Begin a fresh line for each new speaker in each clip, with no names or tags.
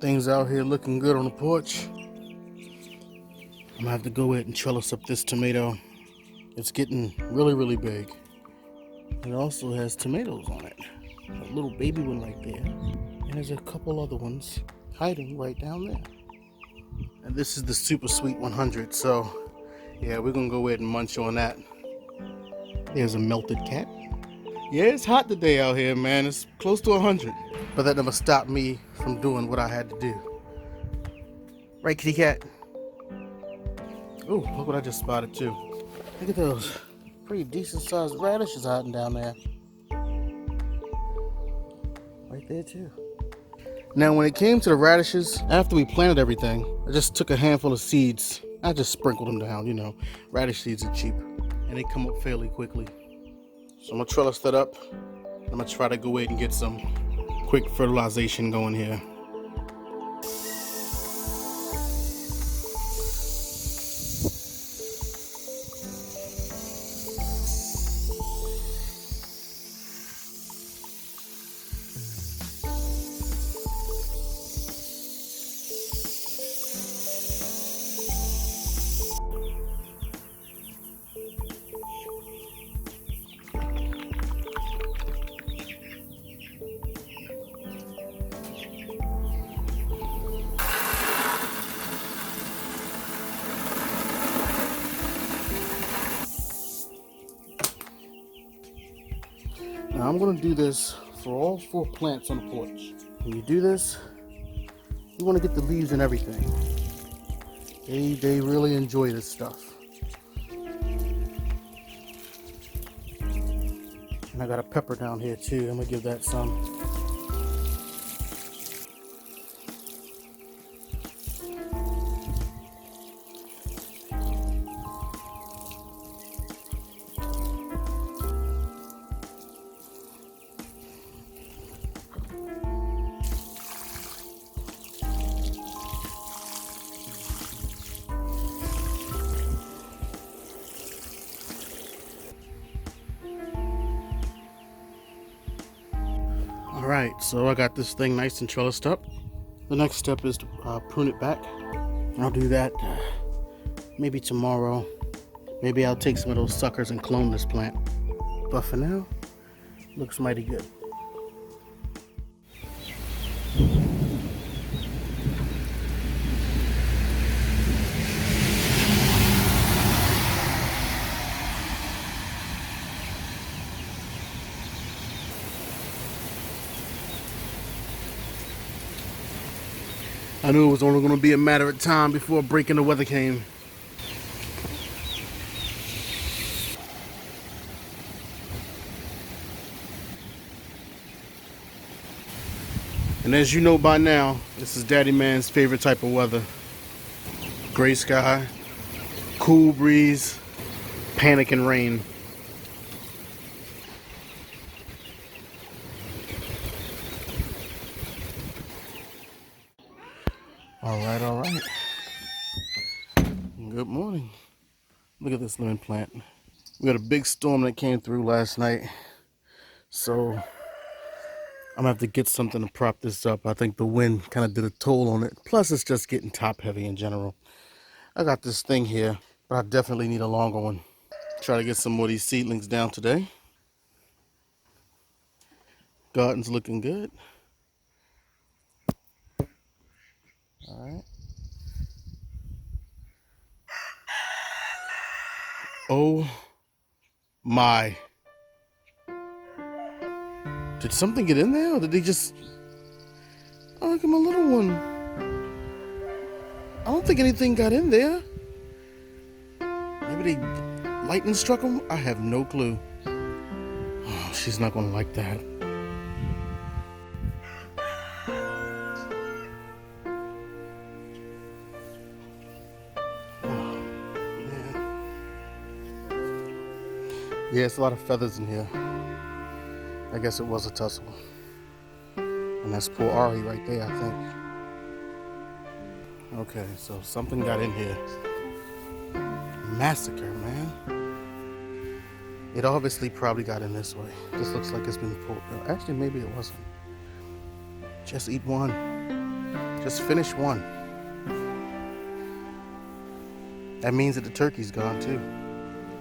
Things out here looking good on the porch. I'm gonna have to go ahead and trellis up this tomato. It's getting really, really big. It also has tomatoes on it. A little baby one right there. And there's a couple other ones hiding right down there. And this is the super sweet 100, so yeah, we're gonna go ahead and munch on that. There's a melted cat. Yeah, it's hot today out here, man. It's close to 100. But that never stopped me from doing what I had to do. Right, kitty cat? Oh, look what I just spotted too. Look at those pretty decent sized radishes hiding down there. Right there too. Now when it came to the radishes, after we planted everything, I just took a handful of seeds. I just sprinkled them down, you know. Radish seeds are cheap and they come up fairly quickly. So I'm gonna trellis that up. I'm gonna try to go ahead and get some quick fertilization going here. Now I'm gonna do this for all 4 plants on the porch. When you do this, you wanna get the leaves and everything. They really enjoy this stuff. And I got a pepper down here too. I'm gonna give that some. All right, so I got this thing nice and trellised up. The next step is to prune it back. I'll do that maybe tomorrow. Maybe I'll take some of those suckers and clone this plant. But for now, looks mighty good. I knew it was only going to be a matter of time before breaking the weather came. And as you know by now, this is Daddy Man's favorite type of weather. Gray sky, cool breeze, panic and rain. All right. Good morning. Look at this lemon plant. We got a big storm that came through last night. So I'm gonna have to get something to prop this up. I think the wind kind of did a toll on it. Plus it's just getting top heavy in general. I got this thing here, but I definitely need a longer one. Try to get some more of these seedlings down today. Garden's looking good. All right. Oh my. Did something get in there or did they just... Oh, look at my little one. I don't think anything got in there. Maybe lightning struck them? I have no clue. Oh, she's not gonna like that. Yeah, it's a lot of feathers in here. I guess it was a tussle. And that's poor Ari right there, I think. Okay, so something got in here. Massacre, man. It obviously probably got in this way. This looks like it's been pulled. Actually, maybe it wasn't. Just eat one. Just finished one. That means that the turkey's gone too.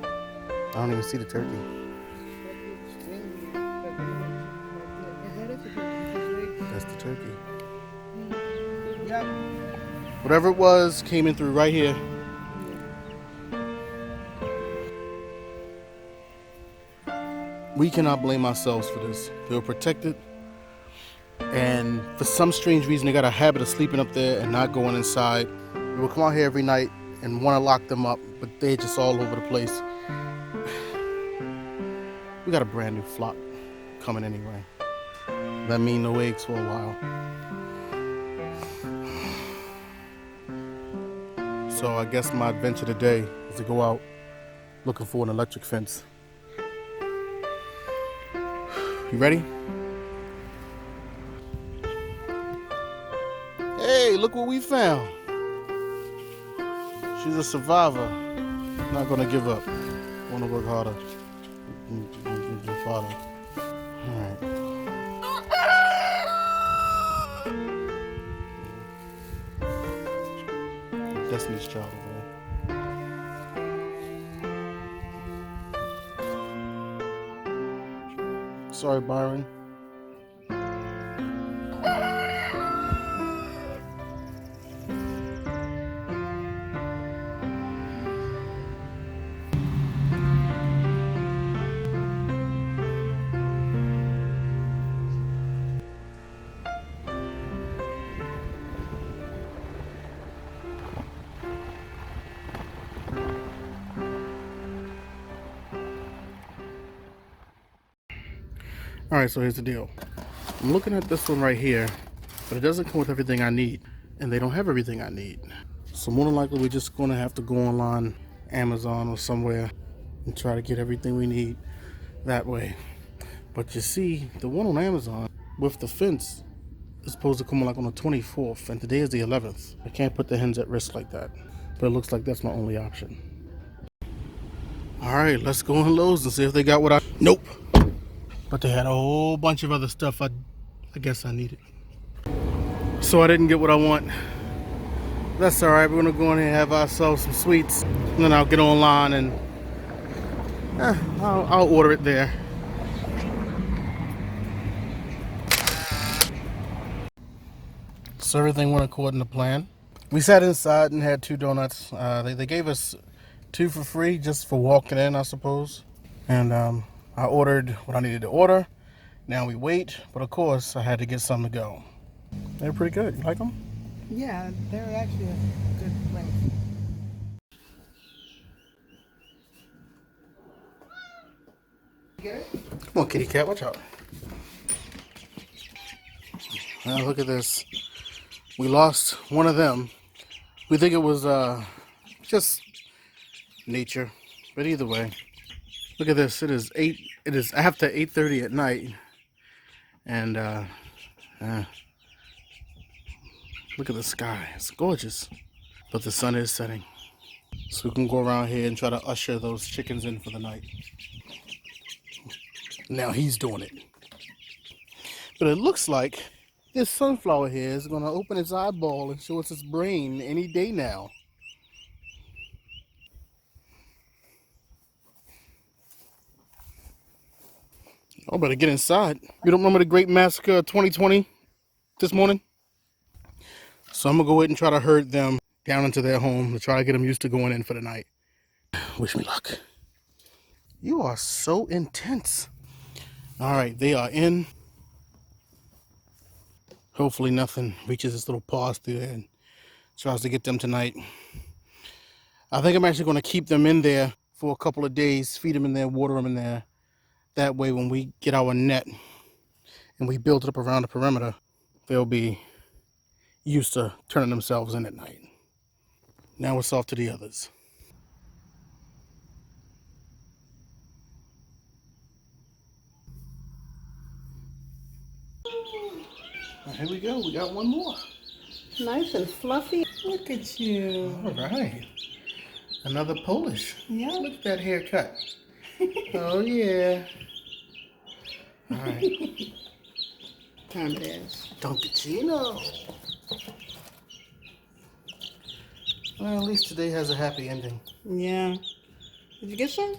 I don't even see the turkey. That's the turkey.
Yep.
Whatever it was came in through right here. We cannot blame ourselves for this. They were protected, and for some strange reason they got a habit of sleeping up there and not going inside. We would come out here every night and want to lock them up, but they're just all over the place. We got a brand new flock coming anyway. That means no eggs for a while. So I guess my adventure today is to go out looking for an electric fence. You ready? Hey, look what we found. She's a survivor. Not gonna give up. Wanna work harder. Father. Alright. Destiny's Child over there. Sorry, Byron. Alright, so here's the deal. I'm looking at this one right here, but it doesn't come with everything I need. And they don't have everything I need. So more than likely we're just gonna have to go online, Amazon or somewhere, and try to get everything we need that way. But you see, the one on Amazon with the fence is supposed to come like on the 24th, and today is the 11th. I can't put the hens at risk like that. But it looks like that's my only option. Alright, let's go on Lowe's and see if they got what I... Nope. But they had a whole bunch of other stuff I guess I needed. So I didn't get what I want. That's alright, we're gonna go in here and have ourselves some sweets. And then I'll get online and I'll order it there. So everything went according to plan. We sat inside and had 2 donuts. They gave us 2 for free just for walking in, I suppose. And I ordered what I needed to order. Now we wait, but of course I had to get some to go. They're pretty good. You like them?
Yeah, they're actually a good place. You get it?
Come on, kitty cat, watch out. Now look at this. We lost one of them. We think it was just nature, but either way. Look at this. It is after 8:30 at night, and look at the sky. It's gorgeous, but the sun is setting. So we can go around here and try to usher those chickens in for the night. Now he's doing it. But it looks like this sunflower here is going to open its eyeball and show us its brain any day now. Oh, better get inside. You don't remember the Great Massacre of 2020 this morning? So I'm going to go ahead and try to herd them down into their home to try to get them used to going in for the night. Wish me luck. You are so intense. All right, they are in. Hopefully nothing reaches its little paws through there and tries to get them tonight. I think I'm actually going to keep them in there for a couple of days, feed them in there, water them in there. That way when we get our net and we build it up around the perimeter, they'll be used to turning themselves in at night. Now it's off to the others. Here we go. We got one more.
Nice and fluffy. Look at you.
All right. Another Polish.
Yeah.
Look at that haircut. Oh, yeah. All right.
Time it is.
Dunkachino. Well, at least today has a happy ending.
Yeah. Did you get some?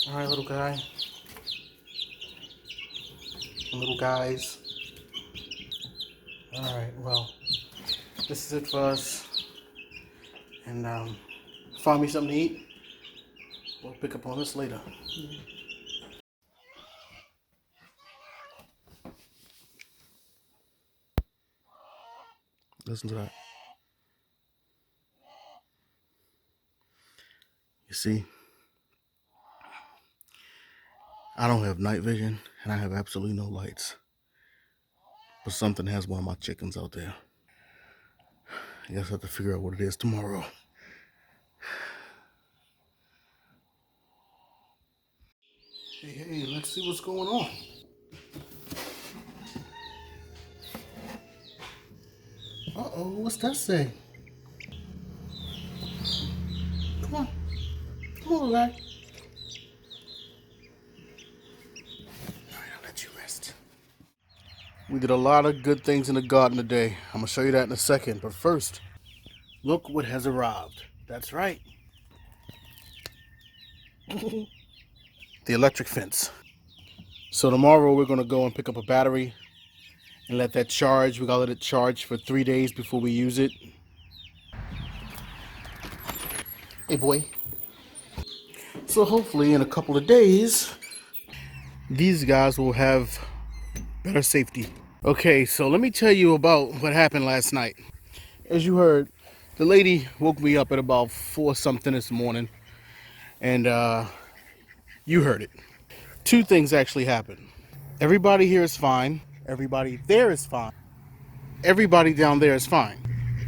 All right, little guy. And little guys. All right, well, this is it for us. And find me something to eat. We'll pick up on this later. Listen to that. You see, I don't have night vision and I have absolutely no lights. But something has one of my chickens out there. I guess I have to figure out what it is tomorrow. Hey, let's see what's going on. Uh-oh, what's that say? Come on. Come on, guy. All right, I'll let you rest. We did a lot of good things in the garden today. I'm going to show you that in a second. But first, look what has arrived. That's right. The electric fence. So tomorrow we're going to go and pick up a battery and let that charge. We got to let it charge for 3 days before we use it. Hey, boy. So hopefully in a couple of days, these guys will have better safety. Okay, so let me tell you about what happened last night. As you heard, the lady woke me up at about 4 something this morning, and you heard it. Two things actually happened. Everybody here is fine. Everybody there is fine. Everybody down there is fine.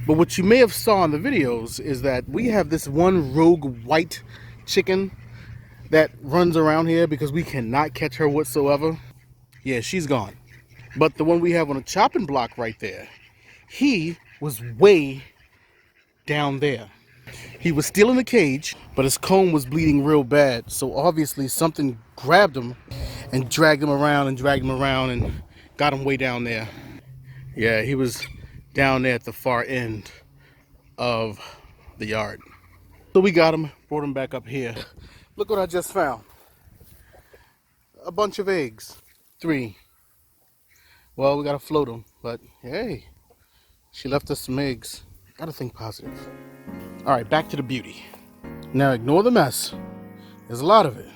But what you may have saw in the videos is that we have this one rogue white chicken that runs around here because we cannot catch her whatsoever. Yeah, she's gone. But the one we have on a chopping block right there, he was way down there. He was still in the cage, but his comb was bleeding real bad. So obviously something grabbed him and dragged him around and got him way down there. Yeah, he was down there at the far end of the yard. So we got him, brought him back up here. Look what I just found. A bunch of eggs. 3. Well, we gotta float them, but hey, she left us some eggs. Gotta think positive. All right, back to the beauty. Now ignore the mess. There's a lot of it.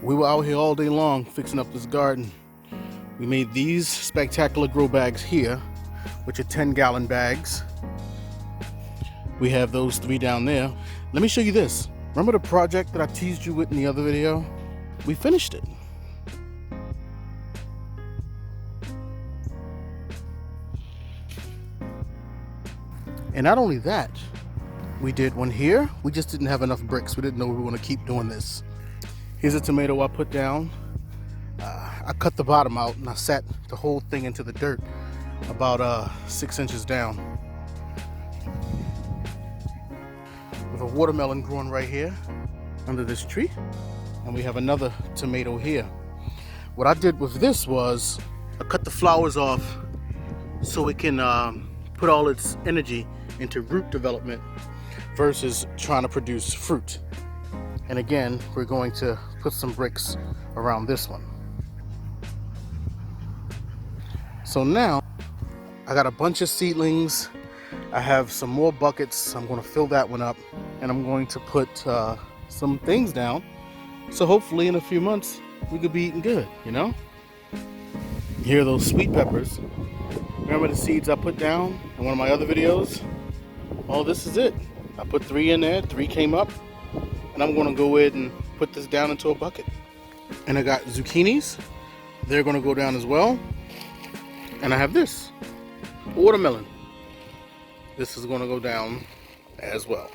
We were out here all day long fixing up this garden. We made these spectacular grow bags here, which are 10-gallon bags. We have those 3 down there. Let me show you this. Remember the project that I teased you with in the other video? We finished it. And not only that, we did one here. We just didn't have enough bricks. We didn't know we were going to keep doing this. Here's a tomato I put down. I cut the bottom out and I sat the whole thing into the dirt about 6 inches down. With a watermelon growing right here under this tree. And we have another tomato here. What I did with this was I cut the flowers off so it can put all its energy into root development versus trying to produce fruit. And again, we're going to put some bricks around this one. So now I got a bunch of seedlings. I have some more buckets. I'm going to fill that one up and I'm going to put some things down. So hopefully in a few months we could be eating good, you know? Here are those sweet peppers. Remember the seeds I put down in one of my other videos? Well, this is it. I put 3 in there, 3 came up, and I'm gonna go ahead and put this down into a bucket. And I got zucchinis, they're gonna go down as well. And I have this, watermelon. This is gonna go down as well.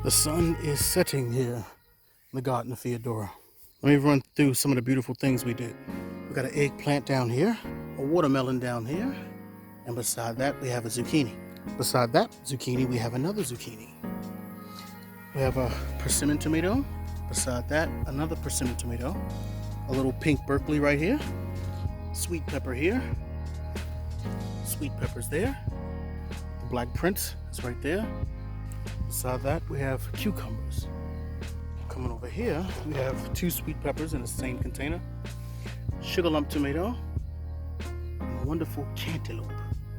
The sun is setting here in the Garden of Feodora. Let me run through some of the beautiful things we did. We got an eggplant down here, a watermelon down here, and beside that we have a zucchini. Beside that zucchini we have another zucchini. We have a persimmon tomato. Beside that, another persimmon tomato. A little pink Berkeley right here. Sweet pepper here. Sweet peppers there. The black prince is right there. Beside that, we have cucumbers. Coming over here, we have 2 sweet peppers in the same container. Sugar lump tomato. And a wonderful cantaloupe,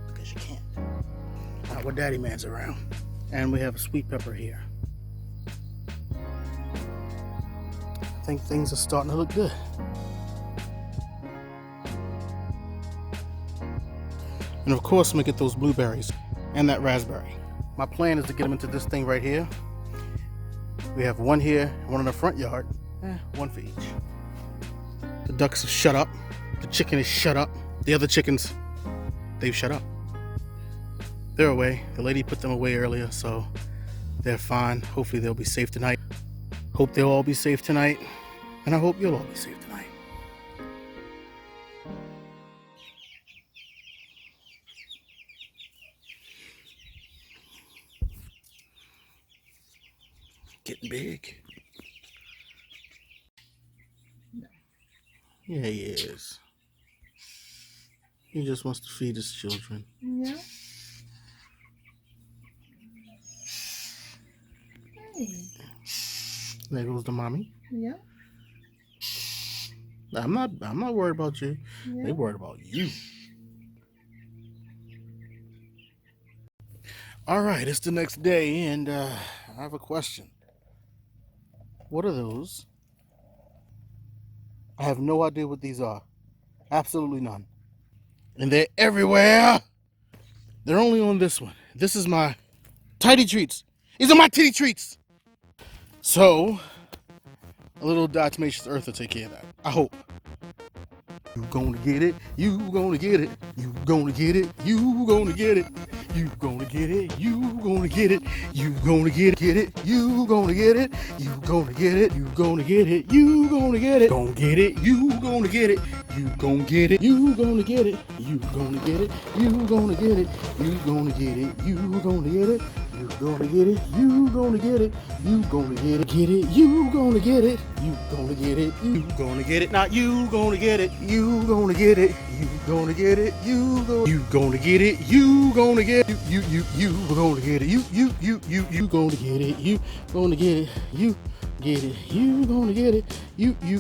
because you can't. Not when Daddy Man's around. And we have a sweet pepper here. I think things are starting to look good. And of course, I'm gonna get those blueberries and that raspberry. My plan is to get them into this thing right here. We have one here, one in the front yard, one for each. The ducks have shut up. The chicken is shut up. The other chickens, they've shut up. They're away. The lady put them away earlier, so they're fine. Hopefully they'll be safe tonight. Hope they'll all be safe tonight. And I hope you'll all be safe tonight. Getting big. Yeah, he is. He just wants to feed his children.
Yeah. Hey.
There goes the mommy.
Yeah.
I'm not worried about you.
Yeah.
They worried about you. All right, it's the next day, and I have a question. What are those? I have no idea what these are. Absolutely none. And they're everywhere. They're only on this one. This is my tidy treats. These are my titty treats. So, a little diatomaceous earth will take care of that. I hope. You gonna get it. You gonna get it. You gonna get it. You gonna get it. You gonna get it. You gonna get it. You gonna get it. You gonna get it. You gonna get it. You gonna get it. You gonna get it. Gonna get it. You gonna get it. You gonna get it. You gonna get it. You gonna get it. You gonna get it. You gonna get it. You gonna get it. You gonna get it. You gonna get it. You gonna get it. Get it. You gonna get it. You gonna get it. You gonna get it. Not you gonna get it. You gonna get it. You gonna get it. You gonna get it. You gonna get it. You gonna get it. You gonna get it. You gonna get it. You get it. You gonna get it. You gonna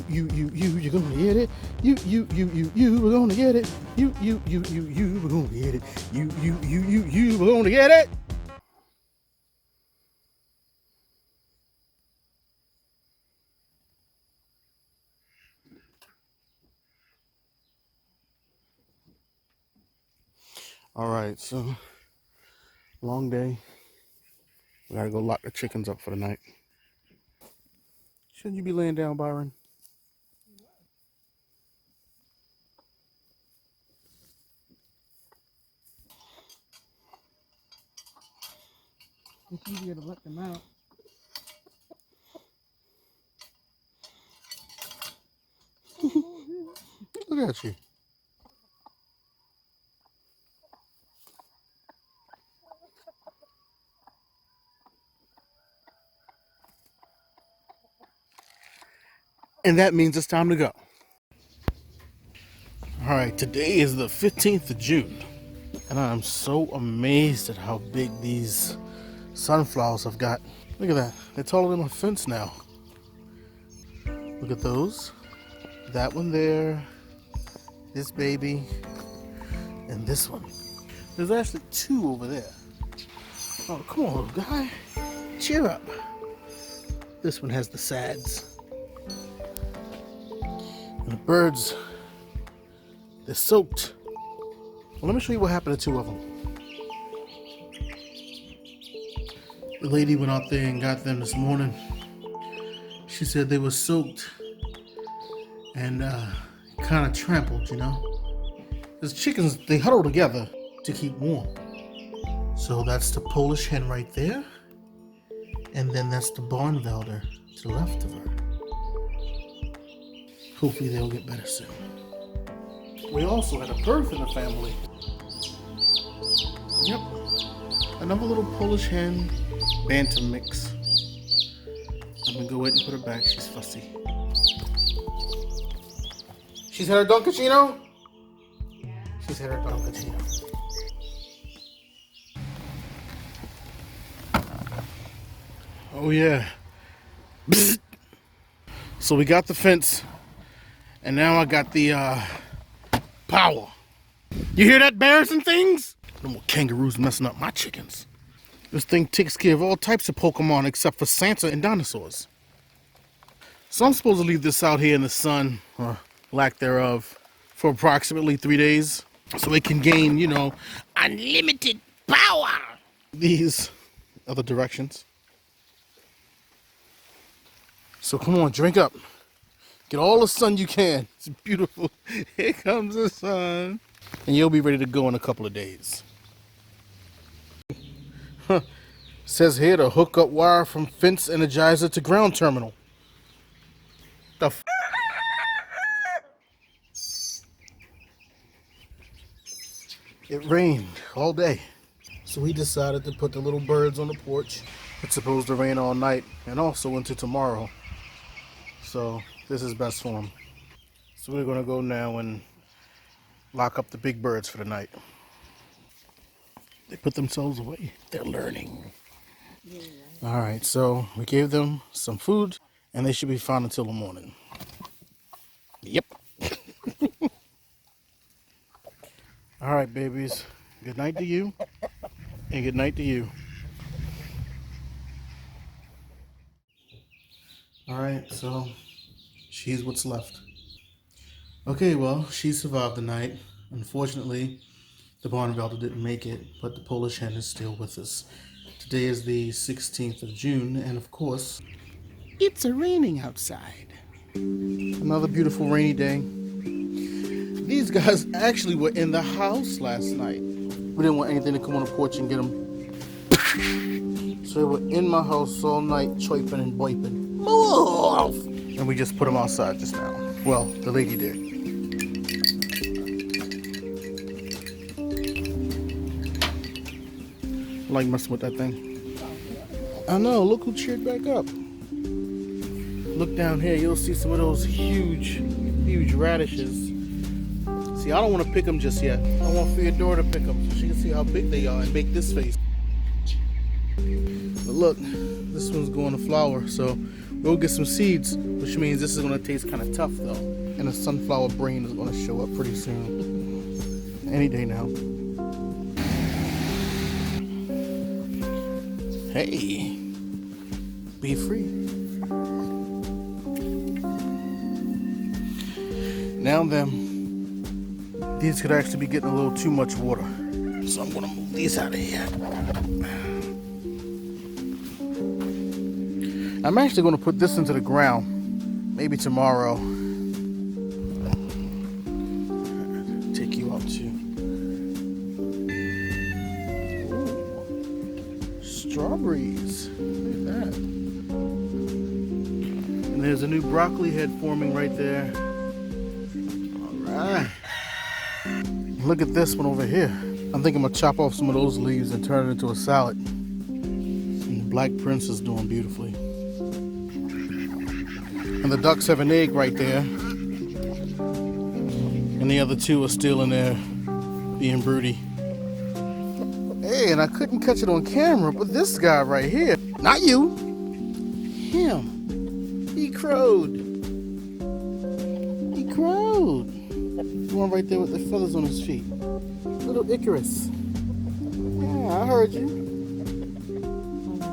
get it. You gonna get it. You gonna get it. You gonna get it. All right, so long day. We gotta go lock the chickens up for the night. Shouldn't you be laying down, Byron?
It's easier to let them out.
Look at you. And that means it's time to go. All right, today is the 15th of June. And I'm so amazed at how big these sunflowers have got. Look at that. They're taller than my fence now. Look at those. That one there. This baby. And this one. There's actually 2 over there. Oh, come on, little guy. Cheer up. This one has the sads. And the birds, they're soaked. Well, let me show you what happened to 2 of them. The lady went out there and got them this morning. She said they were soaked and kind of trampled, you know. Because chickens, they huddle together to keep warm. So that's the Polish hen right there. And then that's the Barnvelder to the left of her. Hopefully they'll get better soon. We also had a birth in the family. Yep. Another little Polish hen, bantam mix. I'm gonna go ahead and put her back. She's fussy. She's had her Don Cucino? She's had her Don Cucino. Oh yeah. Bzz. So we got the fence, and now I got the power. You hear that, bears and things? No more kangaroos messing up my chickens. This thing takes care of all types of Pokemon except for Santa and dinosaurs. So I'm supposed to leave this out here in the sun, or lack thereof, for approximately 3 days, so it can gain, you know, unlimited power. These other directions. So come on, drink up. Get all the sun you can. It's beautiful. Here comes the sun. And you'll be ready to go in a couple of days. Huh. Says here to hook up wire from fence energizer to ground terminal. The f. It rained all day. So we decided to put the little birds on the porch. It's supposed to rain all night and also into tomorrow. So this is best for them. So we're gonna go now and lock up the big birds for the night. They put themselves away. They're learning. Yeah. All right, so we gave them some food and they should be fine until the morning. Yep. All right, babies. Good night to you and good night to you. All right, so she's what's left. Okay, well, she survived the night. Unfortunately, the Barnvelder didn't make it, but the Polish hen is still with us. Today is the 16th of June, and of course, it's raining outside. Another beautiful rainy day. These guys actually were in the house last night. We didn't want anything to come on the porch and get them. So they were in my house all night, chirping and boiping. Move! And we just put them outside just now. Well, the lady did. I like messing with that thing. I know, look who cheered back up. Look down here, you'll see some of those huge radishes. See, I don't want to pick them just yet. I want Feodora to pick them so she can see how big they are and make this face. But look, this one's going to flower, so we'll get some seeds, which means this is going to taste kind of tough though. And the sunflower brain is going to show up pretty soon. Any day now. Hey, be free. Now then, these could actually be getting a little too much water. So I'm gonna move these out of here. I'm actually gonna put this into the ground, maybe tomorrow. Take you out too. Strawberries, look at that. And there's a new broccoli head forming right there. Alright. Look at this one over here. I'm thinking I'm gonna chop off some of those leaves and turn it into a salad. And the Black Prince is doing beautifully. And the ducks have an egg right there. And the other two are still in there being broody. Hey, and I couldn't catch it on camera, but this guy right here, not you, him, he crowed. He crowed. The one right there with the feathers on his feet. Little Icarus. Yeah, I heard you.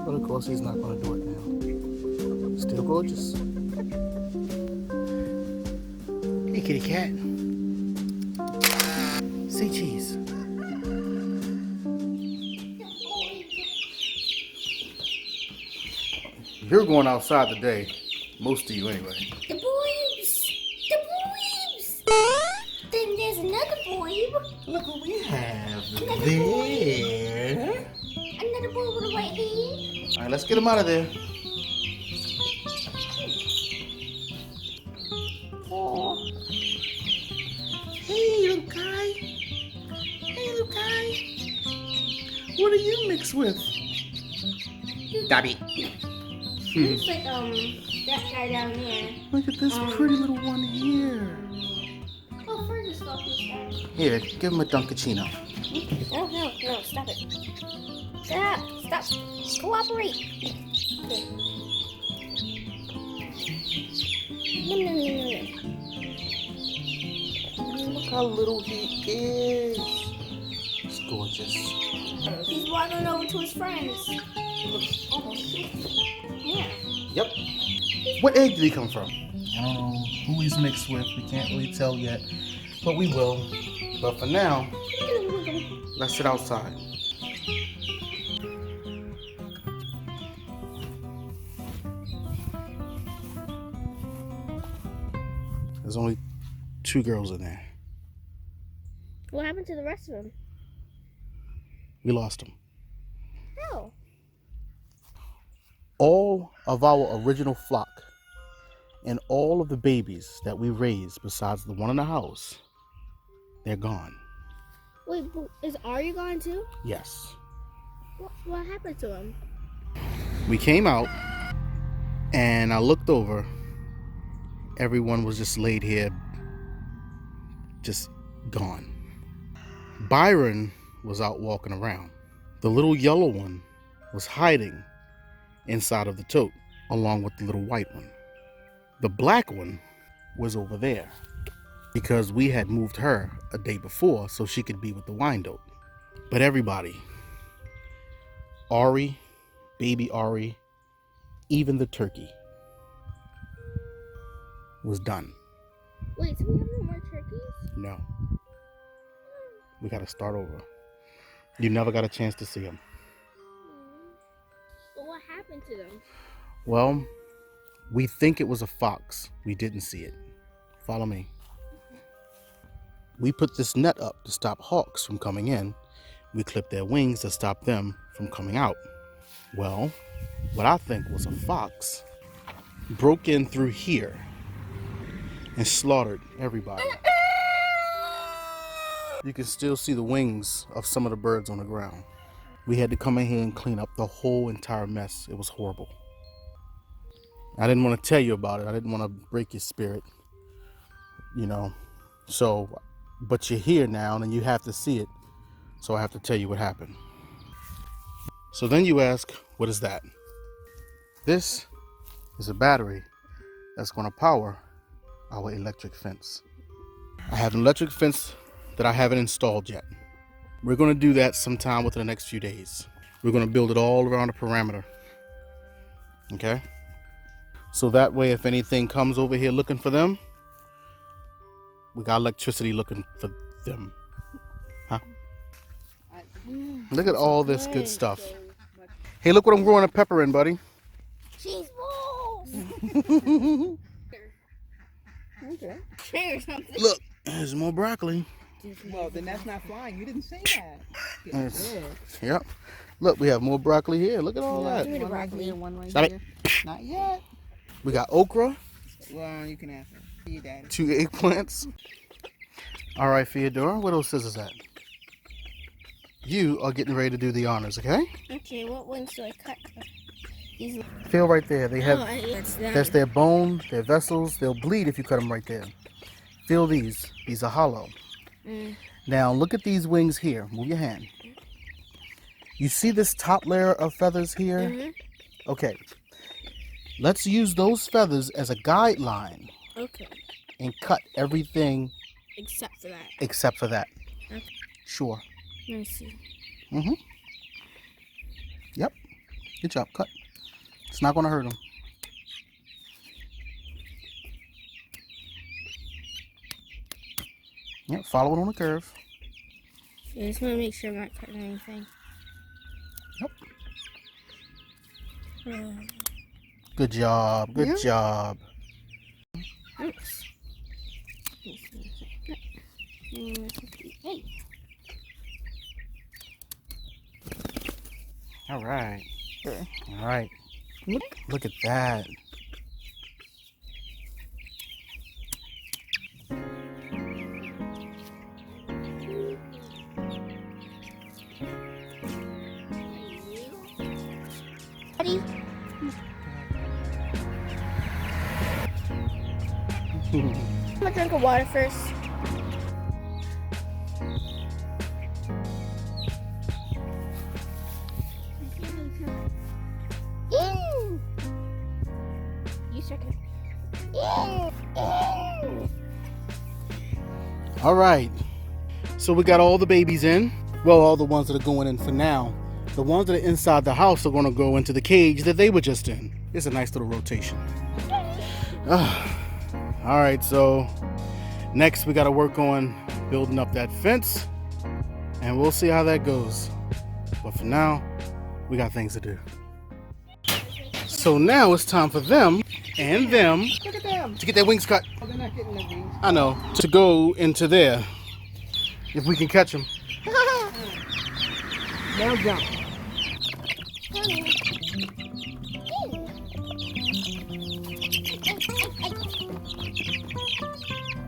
But of course, he's not going to do it now. Still gorgeous. Hey, kitty cat. Say cheese. You're going outside today. Most of you, anyway.
The boobs! The boobs! Then there's another boob.
Look what we have
Another
there.
Another boob with a white head.
All right, let's get him out of there. Oh. Hey, little guy. Hey, little guy. What are you mixed with? Dobby.
Looks like that guy down there.
Look at this pretty little one here.
Oh, Fergus got this guy.
Here, give him a Dunkachino.
No, stop it. Stop. Cooperate. Okay. No.
Look how little he is. It's gorgeous.
He's walking over to his friends. Yeah.
Yep. What egg did he come from? I don't know who he's mixed with. We can't really tell yet, but we will. But for now, let's sit outside. There's only 2 girls in there.
What happened to the rest of them?
We lost them.
No.
All of our original flock and all of the babies that we raised besides the one in the house, they're gone.
Wait, is Arya gone too?
Yes.
What happened to him?
We came out and I looked over. Everyone was just laid here, just gone. Byron was out walking around. The little yellow one was hiding inside of the tote, along with the little white one. The black one was over there because we had moved her a day before so she could be with the Wyandotte. But everybody, Ari, baby Ari, even the turkey, was done.
Wait, so we have no more turkeys?
No. We got to start over. You never got a chance to see them.
But what happened to them?
Well, we think it was a fox. We didn't see it. Follow me. We put this net up to stop hawks from coming in. We clipped their wings to stop them from coming out. Well, what I think was a fox broke in through here and slaughtered everybody. You can still see the wings of some of the birds on the ground. We had to come in here and clean up the whole entire mess. It was horrible. I didn't want to tell you about it. I didn't want to break your spirit, you know. So, but you're here now and you have to see it. So I have to tell you what happened. So then you ask, what is that? This is a battery that's going to power our electric fence. I have an electric fence that I haven't installed yet. We're going to do that sometime within the next few days. We're going to build it all around the perimeter. Okay? So that way, if anything comes over here looking for them, we got electricity looking for them. Huh? Look at all this good stuff. Hey, look what I'm growing a pepper in, buddy.
Cheese balls!
Okay.
Or something.
Look, there's more broccoli.
Well, then that's not flying. You didn't say that.
Yes.
Good.
Yep. Look, we have more broccoli here. Look at all
Yeah,
that.
me the
one right
broccoli.
here, one right
Stop it.
here. Not yet.
We got okra,
Well, you can ask her. See, Daddy.
2 eggplants. All right, Feodora, where those scissors at? You are getting ready to do the honors, okay?
Okay, what ones do I cut? These.
Feel right there. They have,
That's that.
that's their bone, their vessels. They'll bleed if you cut them right there. Feel these. These are hollow. Now look at these wings here. Move your hand. You see this top layer of feathers here?
Mm-hmm.
Okay. Let's use those feathers as a guideline
Okay.
and cut everything
Except for that.
except for that.
Okay.
Sure.
Let me see.
Mm-hmm. Yep. Good job. Cut. It's not going to hurt them. Yep. Follow it on the curve.
I just want to make sure I'm not cutting anything.
Yep. Good job. Good job.
Oops. Hey.
All right. All right. Look at that.
Ready? I'm gonna drink of water first. Ew. You second.
All right. So we got all the babies in. Well, all the ones that are going in for now. The ones that are inside the house are going to go into the cage that they were just in. It's a nice little rotation. All right, so next we got to work on building up that fence, and we'll see how that goes. But for now, we got things to do. So now it's time for them and them
Look at them.
to get their wings cut.
Oh, they're not getting their wings.
I know. To go into there, if we can catch them.
Now jump.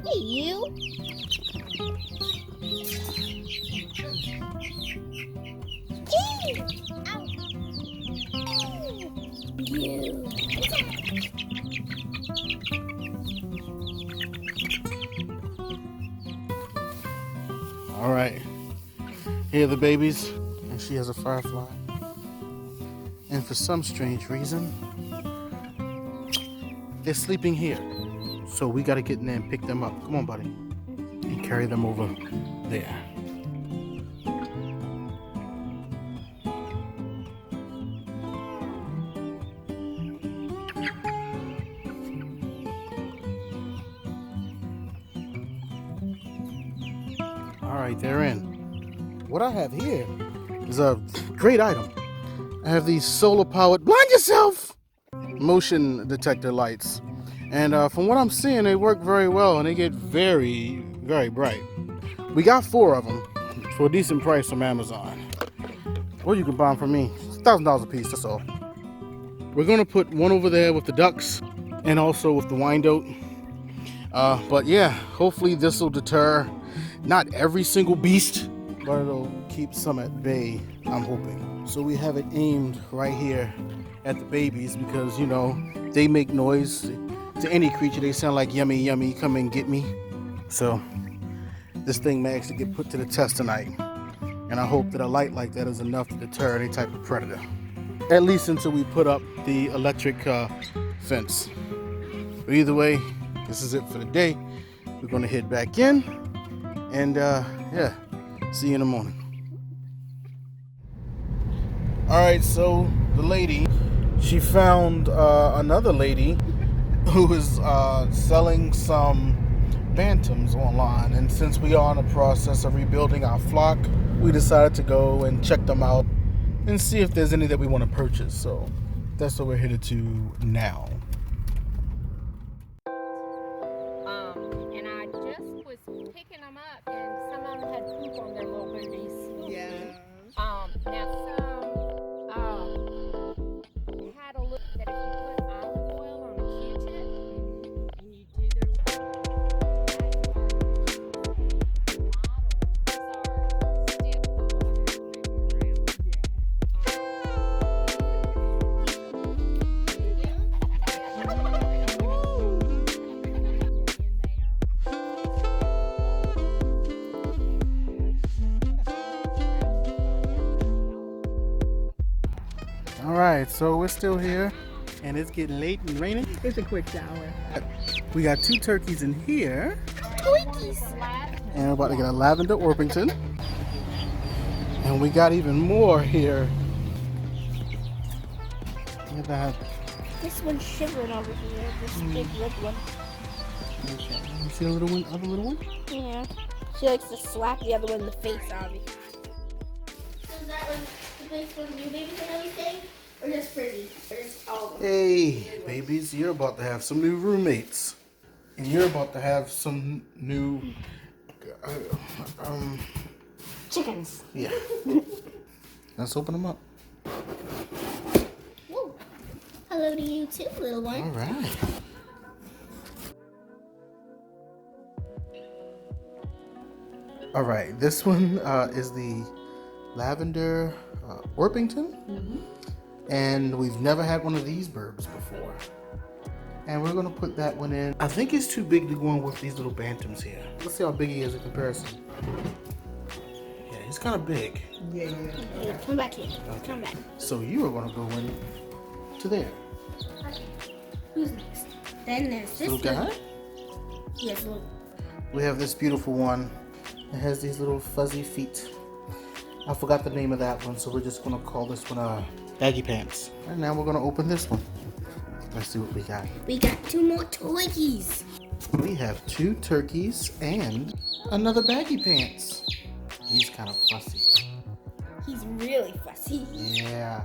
Hey, you. You.
All right. Here are the babies, and she has a firefly. And for some strange reason, they're sleeping here. So we got to get in there and pick them up. Come on, buddy. And carry them over there. All right, they're in. What I have here is a great item. I have these solar-powered, blind yourself, motion detector lights. And from what I'm seeing, they work very well, and they get very, very bright. We got 4 of them for a decent price from Amazon. Or you can buy them from me. It's $1,000 a piece, that's all. We're going to put one over there with the ducks and also with the Wyandotte. But yeah, hopefully this will deter not every single beast, but it'll keep some at bay, I'm hoping. So we have it aimed right here at the babies because, you know, they make noise. To any creature, they sound like yummy, yummy, come and get me. So this thing may actually get put to the test tonight. And I hope that a light like that is enough to deter any type of predator. At least until we put up the electric fence. But either way, this is it for the day. We're gonna head back in. And yeah, see you in the morning. All right, so the lady, she found another lady who is selling some bantams online, and since we are in the process of rebuilding our flock, we decided to go and check them out and see if there's any that we want to purchase. So that's what we're headed to now.
And I just was picking them up, and some of them had poop on their little booties.
Yeah.
Now some had a look that if you put olive oil on a Q-tip and you do their
All right, so we're still here, and it's getting late and raining.
It's a quick shower.
We got 2 turkeys in here,
Twinkies.
and we're about to get a lavender Orpington. And we got even more here. Look at that.
This one's shivering over here. This big red one.
Okay. You see the little one, other little one?
Yeah. She likes to slap the other one in the face, obviously. So is that one the place for new babies and everything? Or just for me? Or just all of them?
Hey, babies, you're about to have some new roommates. And you're about to have some new,
Chickens.
yeah. Let's open them up.
Hello to you too, little
All
one.
right. All right, this one is the lavender Orpington, and we've never had one of these birds before. And we're gonna put that one in. I think it's too big to go in with these little bantams here. Let's see how big he is in comparison. Yeah, he's kind of big.
Yeah.
Hey, come back here. Come back.
So you are gonna go in to there.
Okay. Who's next? Then there's this
Little guy.
Yes, little.
We have this beautiful one. It has these little fuzzy feet. I forgot the name of that one, so we're just gonna call this one Baggy Pants. And now we're gonna open this one. Let's see what we got.
We got 2 more turkeys.
We have 2 turkeys and another Baggy Pants. He's kind of fussy.
He's really fussy.
Yeah.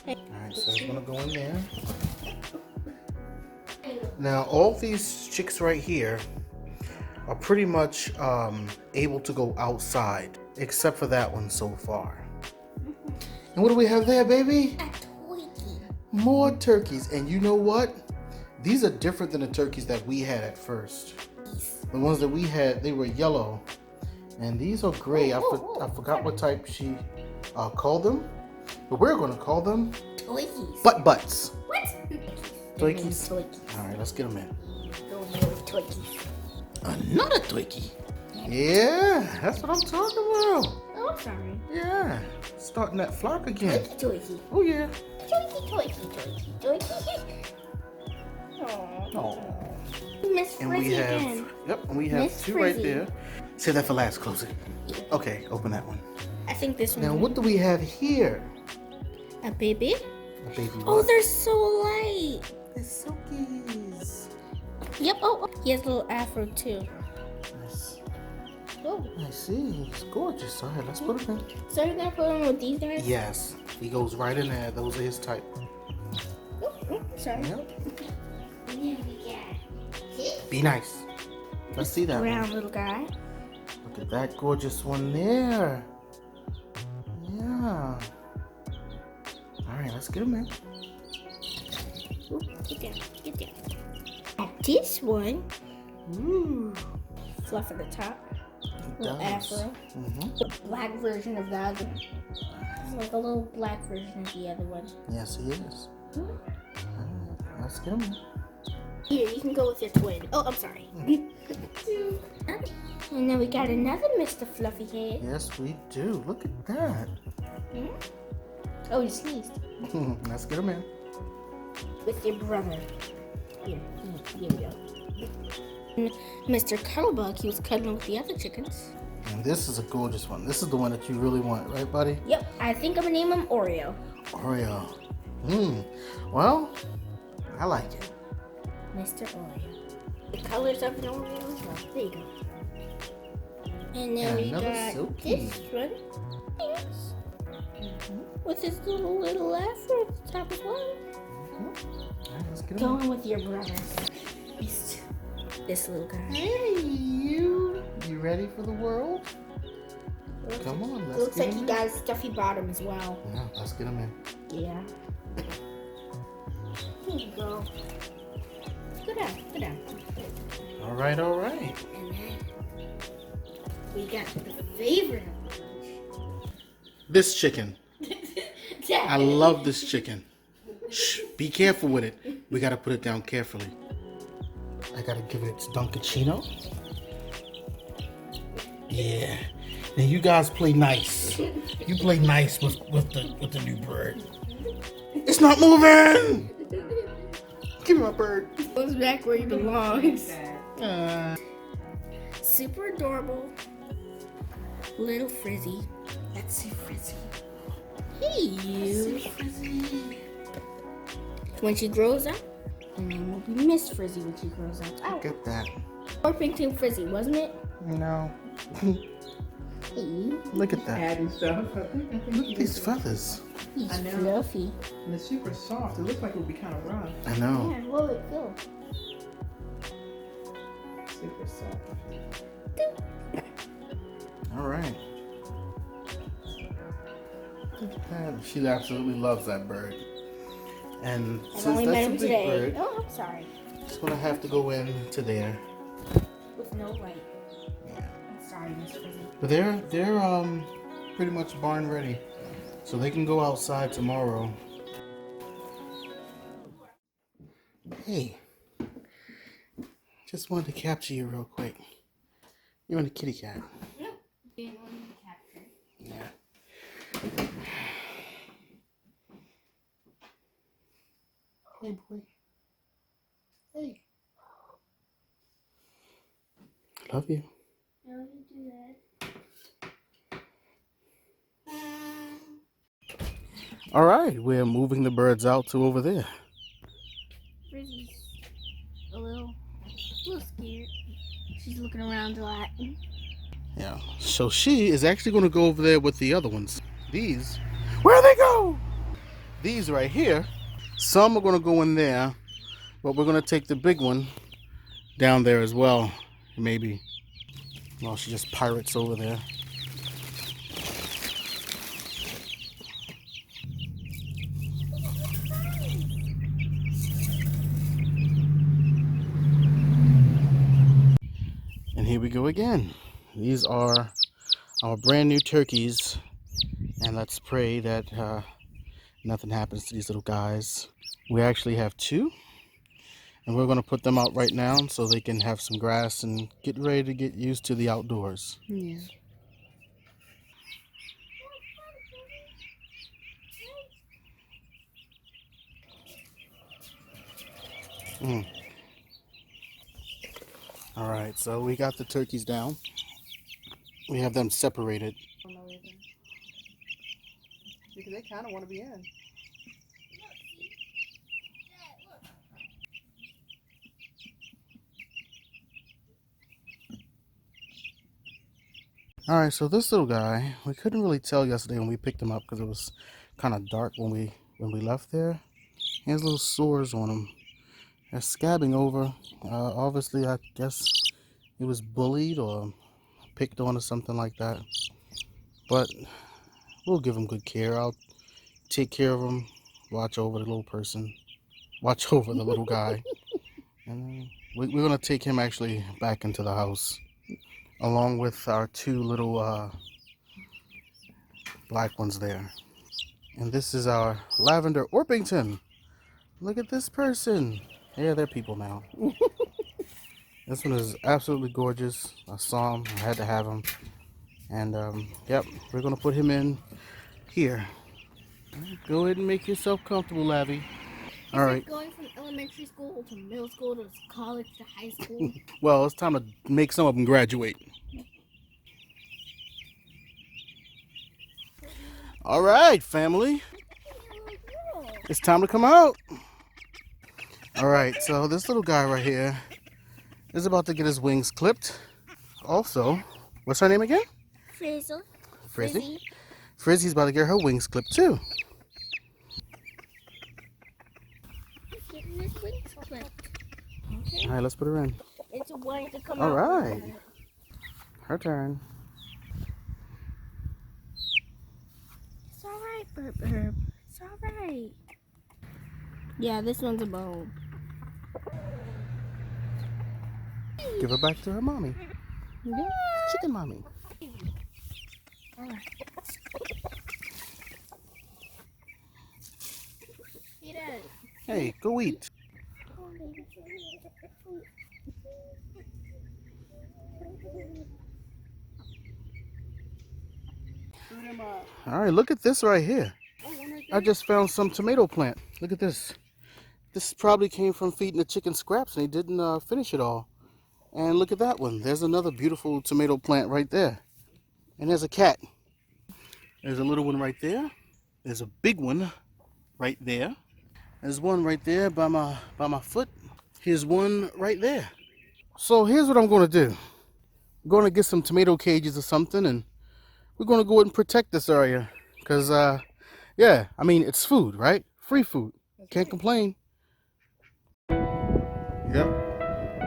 Alright, so he's gonna go in there. Now all these chicks right here are pretty much able to go outside, except for that one so far. And what do we have there, baby?
A turkey.
More turkeys. And you know what? These are different than the turkeys that we had at first. The ones that we had, they were yellow. And these are gray. I forgot what type she called them. But we're going to call them
Turkeys.
butts.
What?
Turkeys?
Turkeys.
Alright, let's get them in.
Go more turkeys.
Another turkey. Yeah, that's what I'm talking about.
Oh, I'm sorry.
Yeah, starting that flock again.
Turkey.
Oh yeah.
Turkey.
Oh.
Miss
And we
Frizzy
have,
again.
yep, and we have
Miss
2 right
Frizzy.
there. Save that for last. Close it. Okay, open that one.
I think this one.
Now, what do we have here?
A baby?
A baby.
Oh,
what?
they're so light.
They're silkies.
Yep. Oh, he has a little afro too.
Nice.
Oh.
I see. He's gorgeous. All right, let's put him in.
So you're gonna put him with these guys?
Yes, he goes right in there. Those are his type.
Oh, sorry.
Yep.
And then we got
Be nice. Let's see that
brown
one.
little guy.
Look at that gorgeous one there. Yeah. All right, let's get him in.
Ooh, get down. Get down. And this one,
Ooh.
fluff at the top.
It
Little
does.
afro.
Mm-hmm.
The black version of the other. It's like a little black version of the other one.
Yes, he is. All right, let's get him in.
Here, you can go with your twin. Oh, I'm sorry. And then we got another Mr. Fluffy Head.
Yes, we do. Look at that.
Oh, you sneezed.
Let's get him in.
With your brother. Here we go. And Mr. Cuddlebug, he was cuddling with the other chickens.
And this is a gorgeous one. This is the one that you really want, right, buddy?
Yep, I think I'm gonna name him Oreo.
Oreo. Well, I like it.
Mr. Oreo. The colors of an Oreo as well. There you go. And then we
another
got
silky.
this one. Yes. With his little afro at the top as well.
All right, let's get him in.
Going with your brother. This little guy.
Hey, you. You ready for the world? Come on, let's
Looks
get
like
him
he
in.
got a stuffy bottom as well.
Yeah, let's get him in.
Yeah. Here you go. Go down.
All right, all right.
And then we got the favorite of the bunch.
This chicken. I love this chicken. Shh, be careful with it. We gotta put it down carefully. I gotta give it its Dunkachino. Yeah. Now you guys play nice. You play nice with the new bird. It's not moving. Give me my bird.
Goes back where he belongs.
Uh,
Super adorable. Little Frizzy. Let's see Frizzy. Hey you.
Frizzy.
When she grows up, her name will be Miss Frizzy when she grows up.
Look at that.
Orpington Frizzy, wasn't it?
No.
Hey,
Look at that.
Adding stuff. I think
Look at these feathers.
he's
I know.
fluffy.
And it's super soft. It looks like it would be kind of rough.
I know.
Yeah, where would it go?
Super soft.
All right. Look at that. She absolutely loves that bird. And
I've
since
only met
that's a
him
big
today.
bird,
Oh, I'm sorry.
it's gonna have to go into there.
With no light.
Yeah.
I'm sorry, Miss Frizzy.
But they're pretty much barn ready, so they can go outside tomorrow. Hey, just wanted to capture you real quick. You're in the kitty cat.
No. Being one to capture.
Yeah. Hey, boy. Hey. Love you.
No, you do that.
All right, we're moving the birds out to over there.
Frizzy's a little scared. She's looking around a lot.
Yeah. So she is actually going to go over there with the other ones. These, where they go? These right here. Some are going to go in there, but we're going to take the big one down there as well. Maybe. Well, she just pirates over there. And here we go again. These are our brand new turkeys. And let's pray that nothing happens to these little guys. We actually have two. And we're going to put them out right now so they can have some grass and get ready to get used to the outdoors.
Yeah.
All right, so we got the turkeys down. We have them separated.
I don't know either. Because they kind of want to be in.
All right, so this little guy, we couldn't really tell yesterday when we picked him up because it was kind of dark when we left there. He has little sores on him. They're scabbing over. Obviously, I guess he was bullied or picked on or something like that. But we'll give him good care. I'll take care of him, watch over the little person, watch over the little guy. And we're going to take him actually back into the house along with our two little black ones there. And this is our lavender Orpington. Look at this person. Yeah, they're people now. This one is absolutely gorgeous. I saw him. I had to have him. And, yep, we're going to put him in here. Go ahead and make yourself comfortable, Lavi. All right.
Going from elementary school to middle school to college to high school.
Well, it's time to make some of them graduate. All right, family. It's time to come out. All right, so this little guy right here is about to get his wings clipped. Also, what's her name again?
Frizzle.
Frizzy. Frizzy's about to get her wings clipped too.
Getting his wings clipped. Okay.
All right, let's put her in.
It's wanting to come
All
out.
right. Her turn.
It's alright, Burp. It's alright. Yeah, this one's a bone.
Give her back to her mommy.
Yeah.
Chicken mommy.
Alright. Eat it.
Hey, go eat. All right, look at this right here. I just found some tomato plant. Look at this. This probably came from feeding the chicken scraps and they didn't finish it all. And look at that one. There's another beautiful tomato plant right there. And there's a cat. There's a little one right there. There's a big one right there. There's one right there by my foot. Here's one right there. So here's what I'm going to do. I'm going to get some tomato cages or something and we're going to go ahead and protect this area. Because, yeah, I mean, it's food, right? Free food. Can't complain. Yep.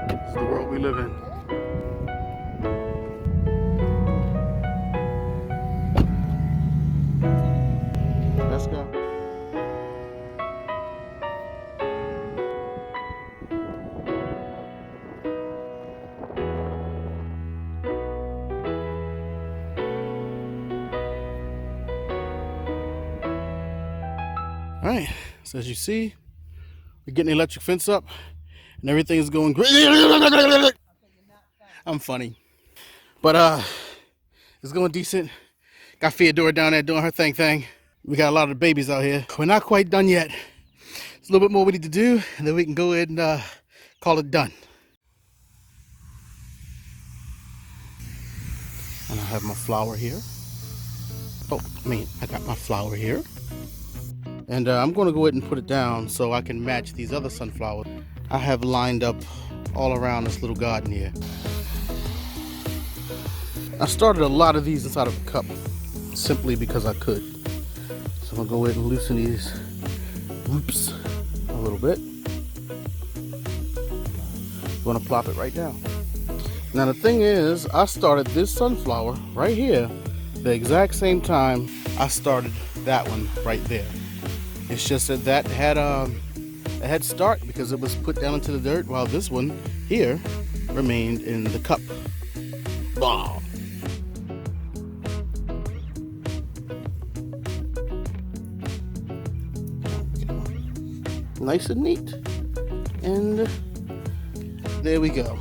It's the world we live in. Let's go. So as you see, we're getting the electric fence up and everything is going great. I'm funny. But it's going decent. Got Feodora down there doing her thing. We got a lot of the babies out here. We're not quite done yet. There's a little bit more we need to do, and then we can go ahead and call it done. And I have my flower here. I got my flower here. And I'm going to go ahead and put it down so I can match these other sunflowers I have lined up all around this little garden here. I started a lot of these inside of a cup simply because I could. So I'm going to go ahead and loosen these loops a little bit. I'm going to plop it right down. Now the thing is, I started this sunflower right here the exact same time I started that one right there. It's just that that had a head start because it was put down into the dirt, while this one here remained in the cup. Bah. Nice and neat. And there we go.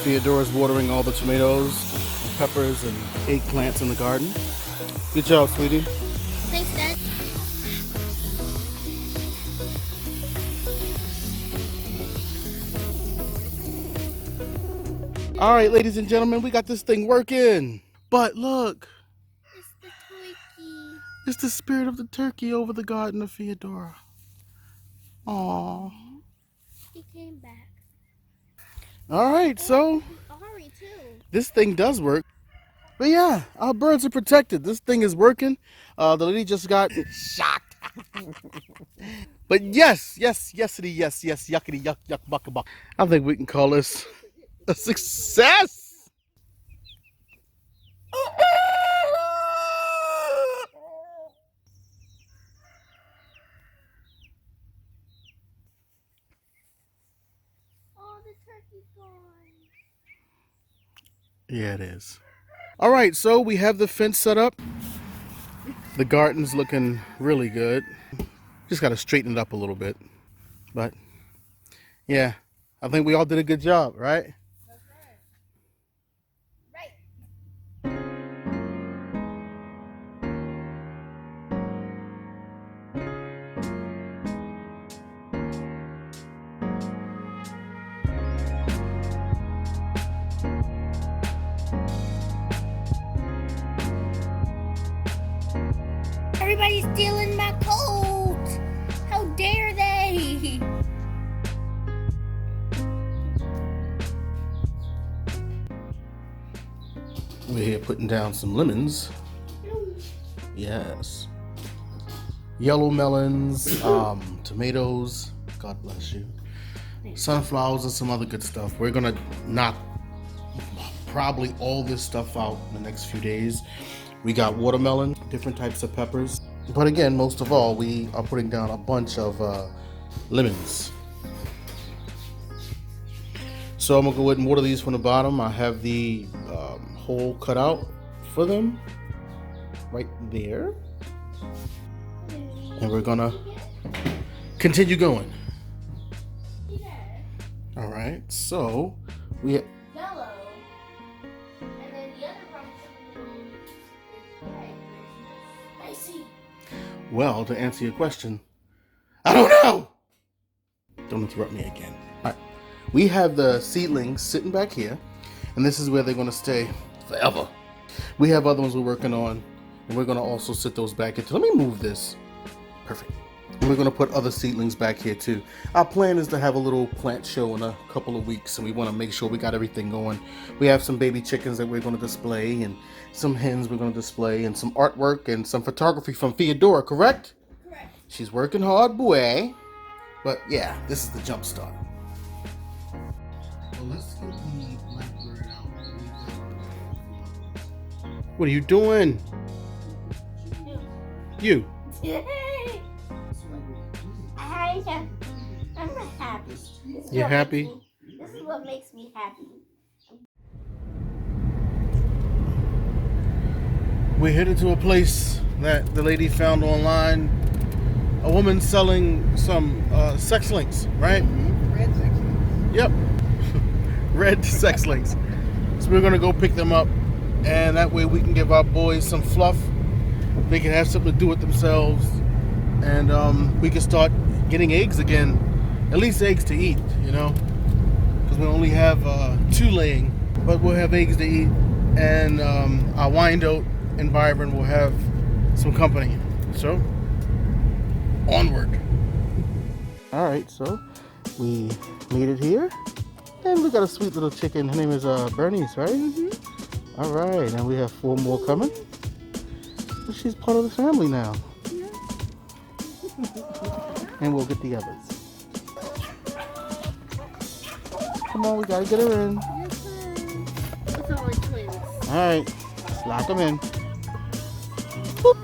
Feodora's watering all the tomatoes, peppers, and eggplants in the garden. Good job, sweetie.
Thanks, Dad.
All right, ladies and gentlemen, we got this thing working. But look,
It's the turkey.
it's the spirit of the turkey over the Garden of Feodora. Aww.
He came back.
All right, so
Ari, too.
this thing does work. But yeah, our birds are protected. This thing is working. The lady just got shot. But yes, yuckity, yuck, bucka, buck. I think we can call this a success.
Oh, the turkey's gone.
Yeah, it is. All right, so we have the fence set up. The garden's looking really good. Just got to straighten it up a little bit. But yeah, I think we all did a good job, right?
Everybody's stealing my coat. How dare they?
We're here putting down some lemons. Yes. Yellow melons, tomatoes, God bless you. Sunflowers and some other good stuff. We're gonna knock probably all this stuff out in the next few days. We got watermelon, different types of peppers. But again, most of all, we are putting down a bunch of lemons. So I'm gonna go ahead and water these from the bottom. I have the hole cut out for them right there. And we're gonna continue going. All right, so we
Yellow. And then the other one is red. Spicy.
well, to answer your question, I don't know. Don't interrupt me again. All right, we have the seedlings sitting back here, and this is where they're gonna stay forever. We have other ones we're working on, and we're gonna also sit those back into. Let me move this. Perfect. And we're gonna put other seedlings back here too. Our plan is to have a little plant show in a couple of weeks, and we want to make sure we got everything going. We have some baby chickens that we're gonna display, and some hens we're gonna display, and some artwork and some photography from Feodora, correct?
Correct.
She's working hard, boy. But yeah, this is the jump start. Well, let's get the blackbird out. What are you doing? You.
I'm happy.
You happy?
This is what makes me happy.
We're headed to a place that the lady found online. A woman selling some sex links, right?
Red section.
Yep. Red sex links. So we're gonna go pick them up, and that way we can give our boys some fluff. They can have something to do with themselves, and we can start getting eggs again. At least eggs to eat, you know, because we only have 2 laying, but we'll have eggs to eat, and our Wyandotte and Byron will have some company. So onward. All right, so we made it here, and we got a sweet little chicken. Her name is Bernice, right? Mm-hmm. All right, and we have 4 more coming. So she's part of the family now.
Yeah.
And we'll get the others. Come on, we gotta get her in.
It's only twins.
All right, let's lock them in. Boop.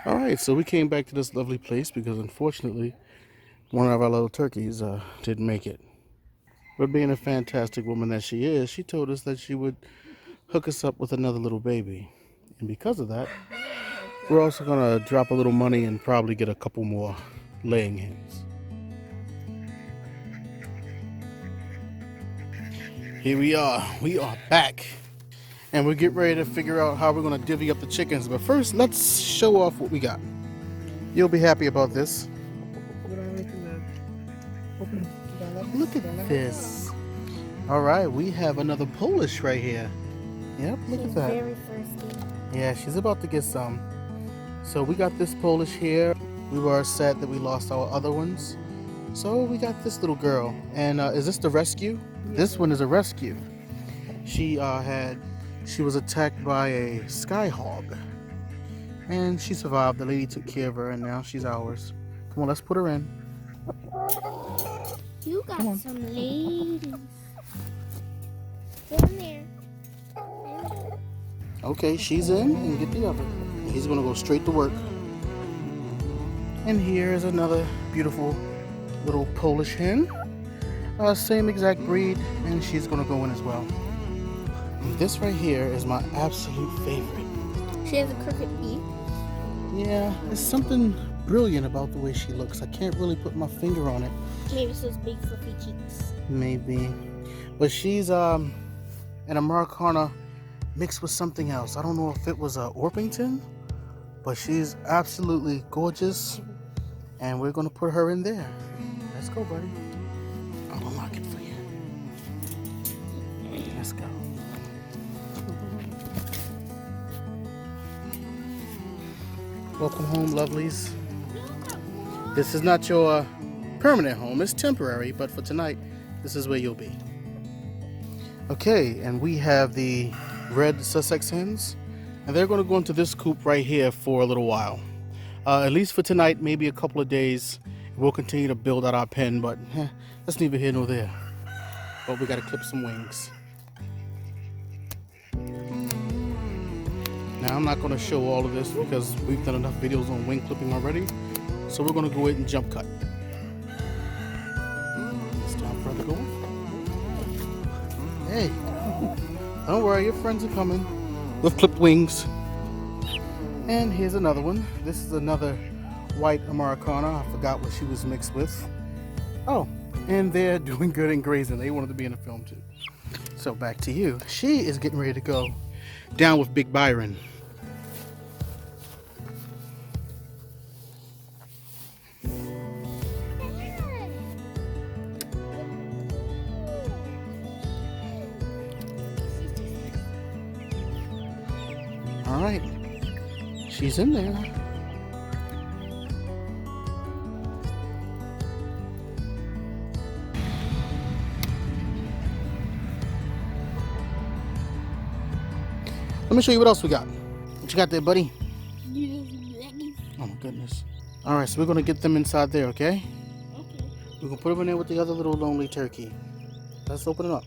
All right, so we came back to this lovely place because unfortunately one of our little turkeys didn't make it. But being a fantastic woman that she is, she told us that she would hook us up with another little baby. And because of that, we're also going to drop a little money and probably get a couple more laying hens. Here we are back. And we're getting ready to figure out how we're going to divvy up the chickens. But first, let's show off what we got. You'll be happy about this. Look at this. All right, we have another Polish right here. Yep, look at that.
Very thirsty.
Yeah, she's about to get some. So we got this Polish here. We were sad that we lost our other ones. So we got this little girl. And is this the rescue? Yeah. This one is a rescue. She was attacked by a sky hog. And she survived. The lady took care of her and now she's ours. Come on, let's put her in.
You got some ladies. Get in there.
Okay, she's in, and get the other. He's gonna go straight to work. And here is another beautiful little Polish hen. Same exact breed, and she's gonna go in as well. And this right here is my absolute favorite.
She has a crooked beak.
Yeah, there's something brilliant about the way she looks. I can't really put my finger on it.
Maybe it's those big fluffy cheeks.
Maybe. But she's an Americana mixed with something else. I don't know if it was a Orpington, but she's absolutely gorgeous. And we're gonna put her in there. Let's go, buddy. I'll unlock it for you. Let's go. Welcome home, lovelies. This is not your permanent home. It's temporary, but for tonight, this is where you'll be. Okay, and we have the red Sussex hens, and they're going to go into this coop right here for a little while. At least for tonight, maybe a couple of days. We'll continue to build out our pen, but that's neither here nor there. But we got to clip some wings. Now, I'm not going to show all of this because we've done enough videos on wing clipping already. So we're going to go ahead and jump cut. It's time for her to go. Hey, don't worry, your friends are coming with clipped wings. And here's another one. This is another white Americana. I forgot what she was mixed with. Oh, and they're doing good in grazing. They wanted to be in the film too. So back to you. She is getting ready to go down with Big Byron. All right, she's in there. Let me show you what else we got. What you got there, buddy? Oh my goodness. All right, so we're gonna get them inside there, okay?
Okay.
We're gonna put them in there with the other little lonely turkey. Let's open it up.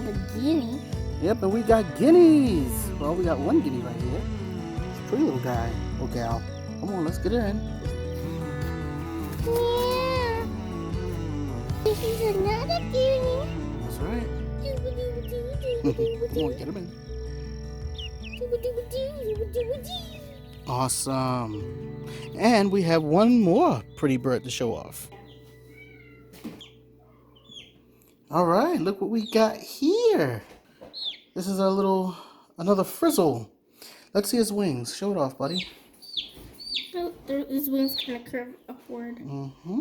have a guinea.
Yep, and we got guineas. Well, we got one guinea right here. It's a pretty little guy or gal. Come on, let's get her in.
Yeah. This is another guinea.
That's right. Come on, get him in. Awesome. And we have one more pretty bird to show off. All right, look what we got here. This is our another frizzle. Let's see his wings. Show it off, buddy.
Oh, his wings kind of curve upward.
Mm-hmm.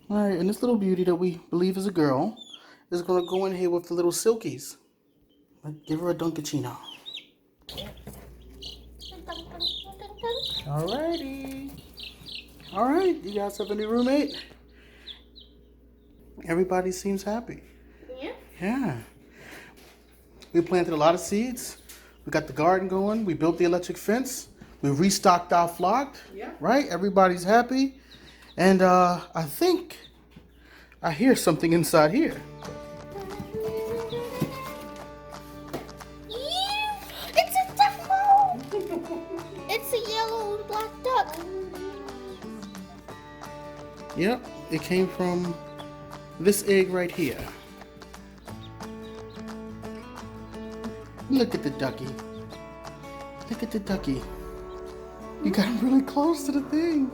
All right, and this little beauty that we believe is a girl is going to go in here with the little silkies. Give her a dunkachino. Alrighty. All right, you guys have a new roommate? Everybody seems happy.
Yeah.
Yeah. We planted a lot of seeds. We got the garden going. We built the electric fence. We restocked our flock.
Yeah.
Right? Everybody's happy. And I think I hear something inside here.
It's a duck. It's a yellow and black duck.
Yep, it came from this egg right here. Look at the ducky. Look at the ducky. You got him really close to the thing.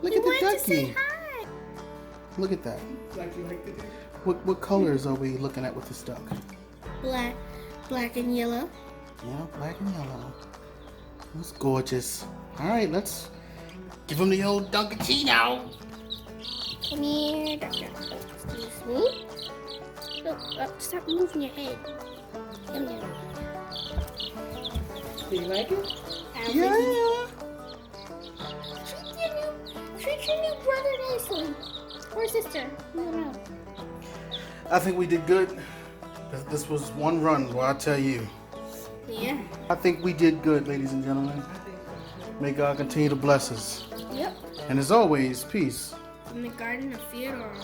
Look at the
wanted to say
ducky.
hi.
Look at that.
Like you like to do.
What colors are we looking at with this duck?
Black and yellow.
Yeah, black and yellow. That's gorgeous. All right, let's give him the old dunkachino.
Come here, duck. Excuse me. Oh, stop moving your head. Come here.
Do you like it?
Yeah.
Treat your new brother nicely. Or sister. I don't know.
I think we did good. This was one run, well, I tell you.
Yeah.
I think we did good, ladies and gentlemen. May God continue to bless us.
Yep.
And as always, peace.
From the Garden of Feodora.